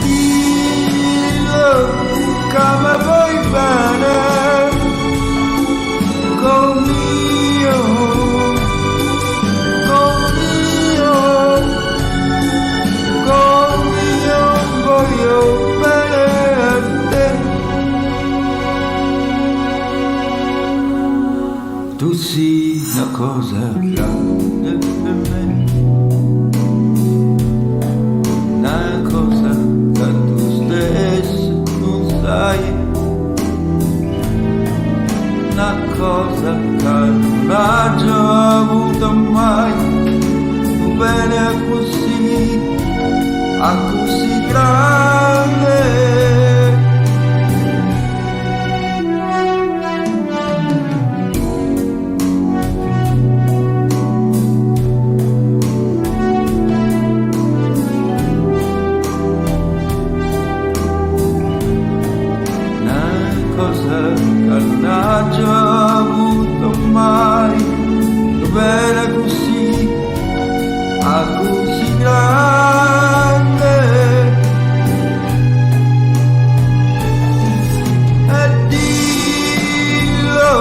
Dillo come vuoi bene con mio voglio bene a te. Tu sei una cosa grande per me, una cosa che tu stesso non sai, una cosa che non hai già avuto mai, un bene così grande. Cosa che non ha già avuto mai, bene così grande. E dillo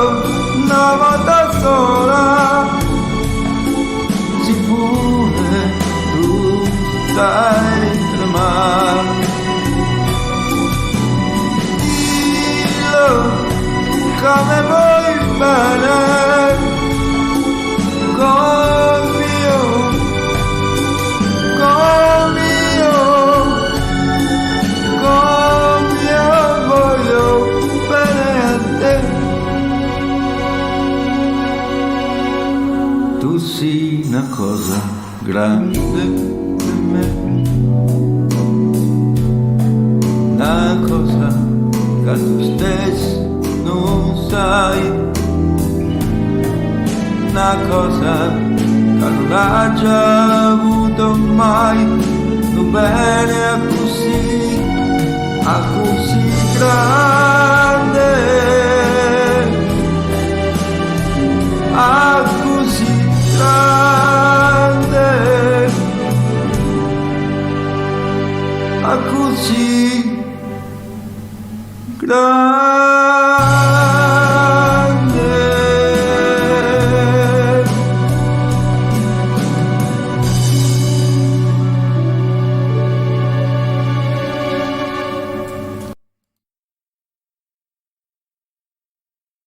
una volta sola, si pure tu stai tremando. Come vuoi bene con mio voglio bene a te. Tu sei una cosa grande per me, una cosa che tu stesso non sai, una cosa che non hai già avuto mai, un bene così grande, così grande, così grande.